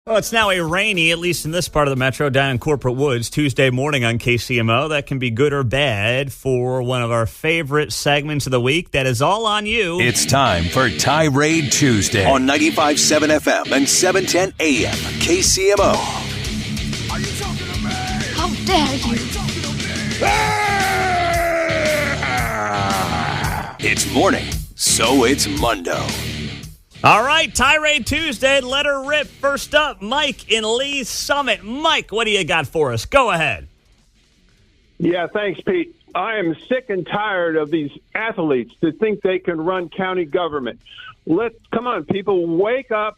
Well, it's now a rainy, at least in this part of the metro, down in Corporate Woods, Tuesday morning on KCMO. That can be good or bad for one of our favorite segments of the week. That is all on you. It's time for Tirade Tuesday on 95.7 FM and 710 AM KCMO. Are you talking to me? How dare you? It's morning, so it's Mundo. All right, Tirade Tuesday, let her rip. First up, Mike in Lee's Summit. Mike, what do you got for us? Go ahead. Yeah, thanks, Pete. I am sick and tired of these athletes that think they can run county government. Come on, people, wake up,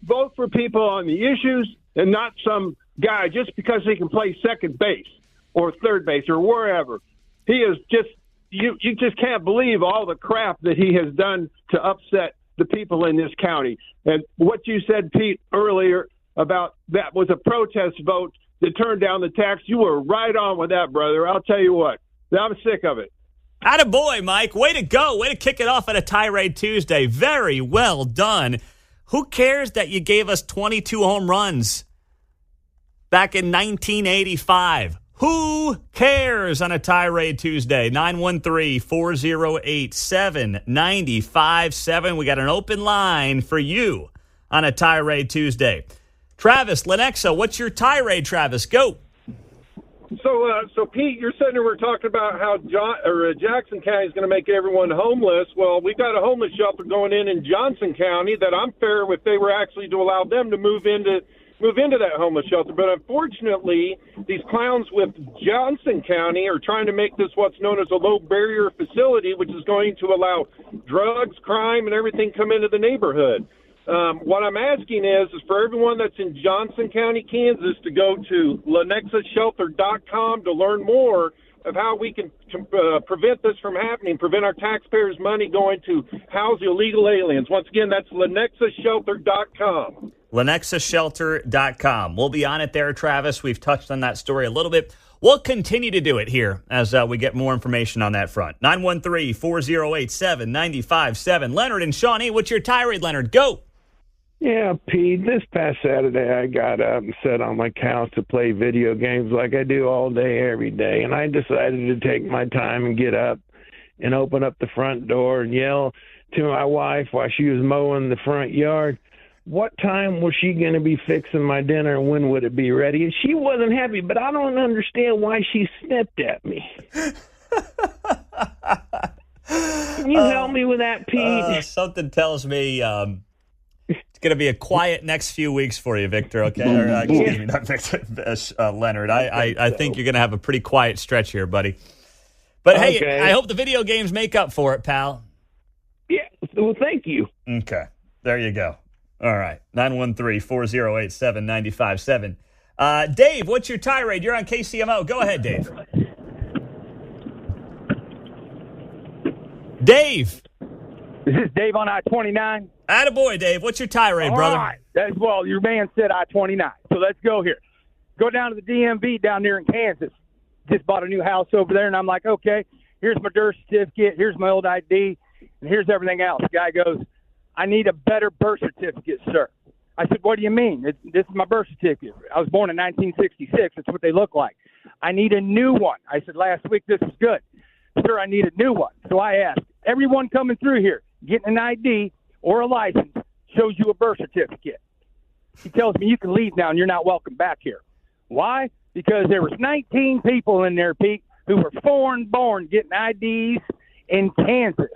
vote for people on the issues and not some guy just because he can play second base or third base or wherever. He is just, you just can't believe all the crap that he has done to upset the people in this county. And what you said, Pete, earlier about that was a protest vote that turned down the tax. You were right on with that, brother. I'll tell you what. I'm sick of it. Attaboy, Mike. Way to go. Way to kick it off at a Tirade Tuesday. Very well done. Who cares that you gave us 22 home runs back in 1985? Who cares on a Tirade Tuesday? 913-408-7957. We got an open line for you on a Tirade Tuesday. Travis, Lenexa, what's your tirade, Travis? Go. So Pete, you're sitting there, we're talking about how Jackson County is going to make everyone homeless. Well, we've got a homeless shelter going in Johnson County that I'm fair if they were actually to allow them to move into that homeless shelter. But unfortunately, these clowns with Johnson County are trying to make this what's known as a low-barrier facility, which is going to allow drugs, crime, and everything come into the neighborhood. What I'm asking is for everyone that's in Johnson County, Kansas, to go to lenexashelter.com to learn more of how we can prevent this from happening, prevent our taxpayers' money going to house illegal aliens. Once again, that's lenexashelter.com. lenexashelter.com. We'll be on it there, Travis. We've touched on that story a little bit. We'll continue to do it here as we get more information on that front. 913-408-7957. Leonard and Shawnee, what's your tirade, Leonard? Go. Yeah, Pete, this past Saturday I got up and sat on my couch to play video games like I do all day, every day. And I decided to take my time and get up and open up the front door and yell to my wife while she was mowing the front yard, what time was she going to be fixing my dinner and when would it be ready? And she wasn't happy, but I don't understand why she snipped at me. Can you help me with that, Pete? Something tells me it's going to be a quiet next few weeks for you, Victor, okay? Or, excuse me, not Victor, Leonard. I think you're going to have a pretty quiet stretch here, buddy. But, hey, okay. I hope the video games make up for it, pal. Yeah, well, thank you. Okay, there you go. All right, 913-408-7957. Dave, what's your tirade? You're on KCMO. Go ahead, Dave. Dave. Is this Dave on I-29? Attaboy, Dave. What's your tirade, brother? All right. Well, your man said I-29, so let's go here. Go down to the DMV down there in Kansas. Just bought a new house over there, and I'm like, okay, here's my birth certificate, here's my old ID, and here's everything else. The guy goes, I need a better birth certificate, sir. I said, what do you mean? This is my birth certificate. I was born in 1966. That's what they look like. I need a new one. I said, last week this was good. Sir, I need a new one. So I asked, everyone coming through here, getting an ID or a license shows you a birth certificate. He tells me you can leave now and you're not welcome back here. Why? Because there was 19 people in there, Pete, who were foreign-born getting IDs in Kansas.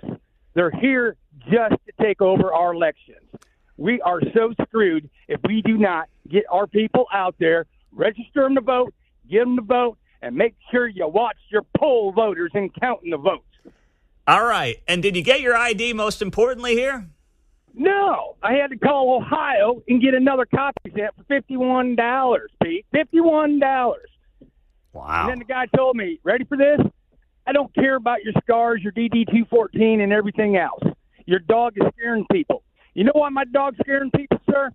They're here just to take over our elections. We are so screwed if we do not get our people out there, register them to vote, get them to vote, and make sure you watch your poll voters in counting the votes. All right. And did you get your ID most importantly here? No. I had to call Ohio and get another copy sent for $51, Pete. $51. Wow. And then the guy told me, ready for this? I don't care about your scars, your DD-214, and everything else. Your dog is scaring people. You know why my dog's scaring people, sir?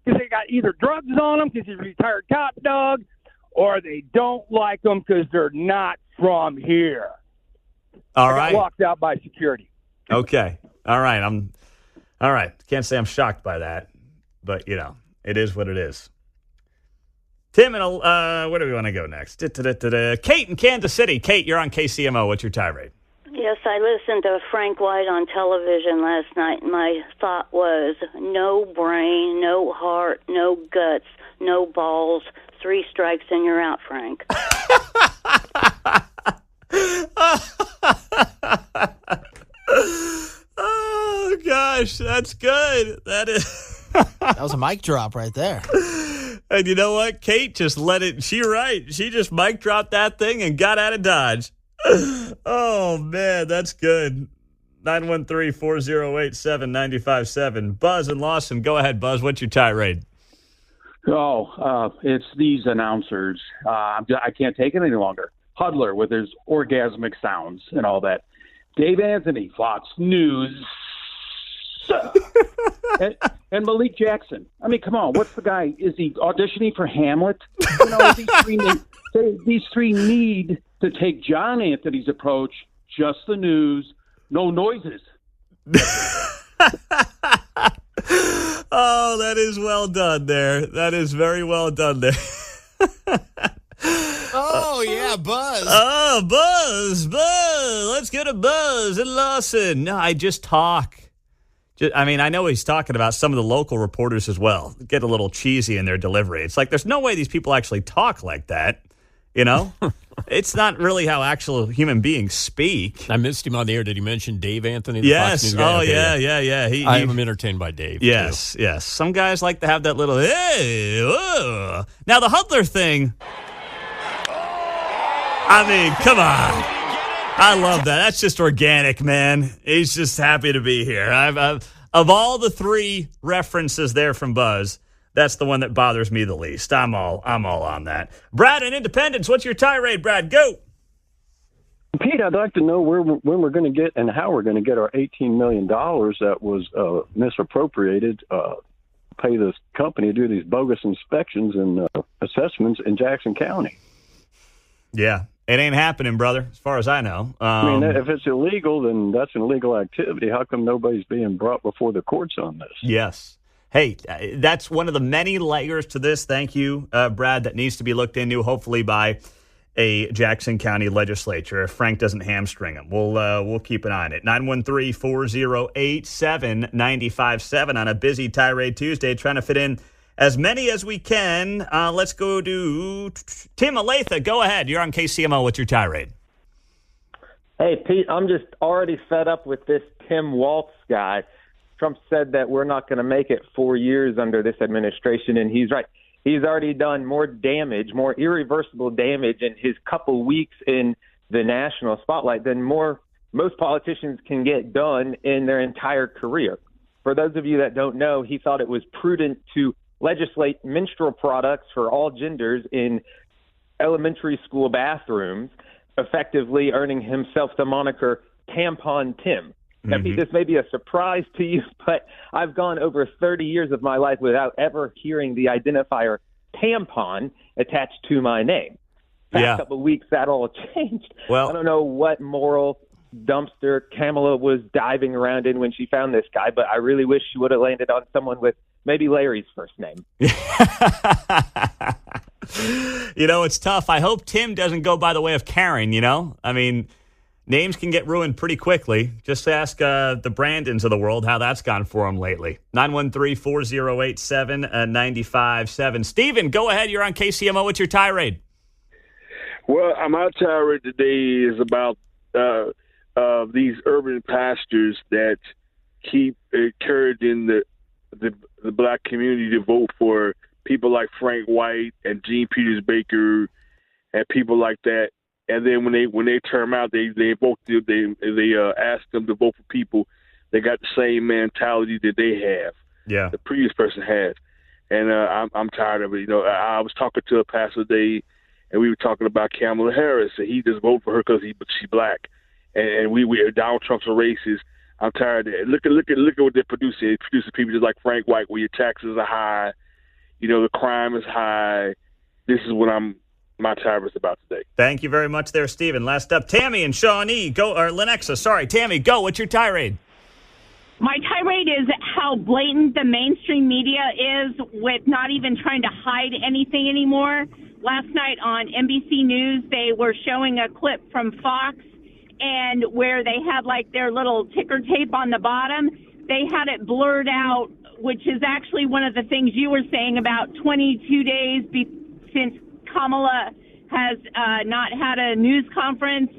Because they got either drugs on them because he's a retired cop dog, or they don't like them because they're not from here. All I right. got walked out by security. Okay. All right. All right. Can't say I'm shocked by that, but, It is what it is. Tim, where do we want to go next? Kate in Kansas City. Kate, you're on KCMO. What's your tirade? Yes, I listened to Frank White on television last night, and my thought was, no brain, no heart, no guts, no balls, 3 strikes and you're out, Frank. Oh, gosh, that's good. That is. That was a mic drop right there. And you know what? Kate just let it. She's right. She just mic dropped that thing and got out of Dodge. Oh, man, that's good. 913-408-7957. Buzz and Lawson. Go ahead, Buzz. What's your tirade? It's these announcers. I can't take it any longer. Hudler with his orgasmic sounds and all that. Dave Anthony, Fox News. and Malik Jackson. I mean, come on. What's the guy? Is he auditioning for Hamlet? You know, these three need to take John Anthony's approach. Just the news, no noises. Oh, that is well done there. That is very well done there. Oh, yeah, Buzz. Oh, Buzz. Let's get a Buzz and Lawson. No, I just talk. I know he's talking about some of the local reporters as well. Get a little cheesy in their delivery. It's like there's no way these people actually talk like that, you know? It's not really how actual human beings speak. I missed him on the air. Did he mention Dave Anthony? Yes. Oh, yeah. I am entertained by Dave. Yes, too. yes. Some guys like to have that little, hey, whoa. Now, the Hudler thing, I mean, come on. I love that. That's just organic, man. He's just happy to be here. Of all the 3 references there from Buzz, that's the one that bothers me the least. I'm all on that. Brad in Independence, what's your tirade, Brad? Go. Pete, I'd like to know when we're going to get and how we're going to get our $18 million that was misappropriated, pay this company to do these bogus inspections and assessments in Jackson County. Yeah. It ain't happening, brother, as far as I know. I mean, if it's illegal, then that's an illegal activity. How come nobody's being brought before the courts on this? Yes. Hey, that's one of the many layers to this. Thank you, Brad, that needs to be looked into, hopefully by a Jackson County legislature. If Frank doesn't hamstring him, we'll keep an eye on it. 913-408-7957 on a busy Tirade Tuesday, trying to fit in as many as we can. Let's go to Tim Aletha. Go ahead. You're on KCMO. What's your tirade? Hey, Pete, I'm just already fed up with this Tim Waltz guy. Trump said that we're not going to make it 4 years under this administration, and he's right. He's already done more damage, more irreversible damage in his couple weeks in the national spotlight than most politicians can get done in their entire career. For those of you that don't know, he thought it was prudent to legislate menstrual products for all genders in elementary school bathrooms, effectively earning himself the moniker Tampon Tim. Now, Pete, this may be a surprise to you, but I've gone over 30 years of my life without ever hearing the identifier tampon attached to my name. Past couple of weeks, that all changed. Well, I don't know what moral dumpster Kamala was diving around in when she found this guy, but I really wish she would have landed on someone with maybe Larry's first name. You know, it's tough. I hope Tim doesn't go by the way of Karen, you know? I mean, names can get ruined pretty quickly. Just ask the Brandons of the world how that's gone for them lately. 913-408-7957. Steven, go ahead. You're on KCMO. What's your tirade? Well, my tirade today is about these urban pastors that keep encouraging the black community to vote for people like Frank White and Gene Peters Baker and people like that. And then when they term out, they vote. They ask them to vote for people that got the same mentality that they have. Yeah, the previous person has. And I'm tired of it. You know, I was talking to a pastor today, and we were talking about Kamala Harris, and he just voted for her because she's black. And we Donald Trump's a racist. I'm tired of it. Look at what they're producing. They're producing people just like Frank White, where your taxes are high, you know, the crime is high. This is what my tirade is about today. Thank you very much there, Stephen. Last up, Tammy and Shawnee. Go, or Lenexa, sorry. Tammy, go. What's your tirade? My tirade is how blatant the mainstream media is with not even trying to hide anything anymore. Last night on NBC News, they were showing a clip from Fox, and where they had like their little ticker tape on the bottom, they had it blurred out, which is actually one of the things you were saying about 22 days since Kamala has not had a news conference.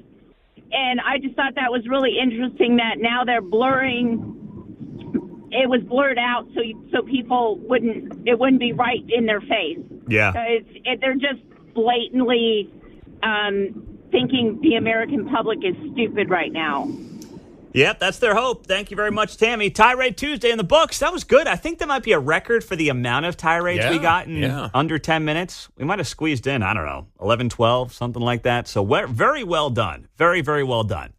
And I just thought that was really interesting that now they're blurring. It was blurred out so people it wouldn't be right in their face. Yeah. So they're just blatantly thinking the American public is stupid right now. Yep, that's their hope. Thank you very much, Tammy. Tirade Tuesday in the books. That was good. I think that might be a record for the amount of tirades we got in under 10 minutes. We might have squeezed in, I don't know, 11, 12, something like that. So very well done. Very, very well done.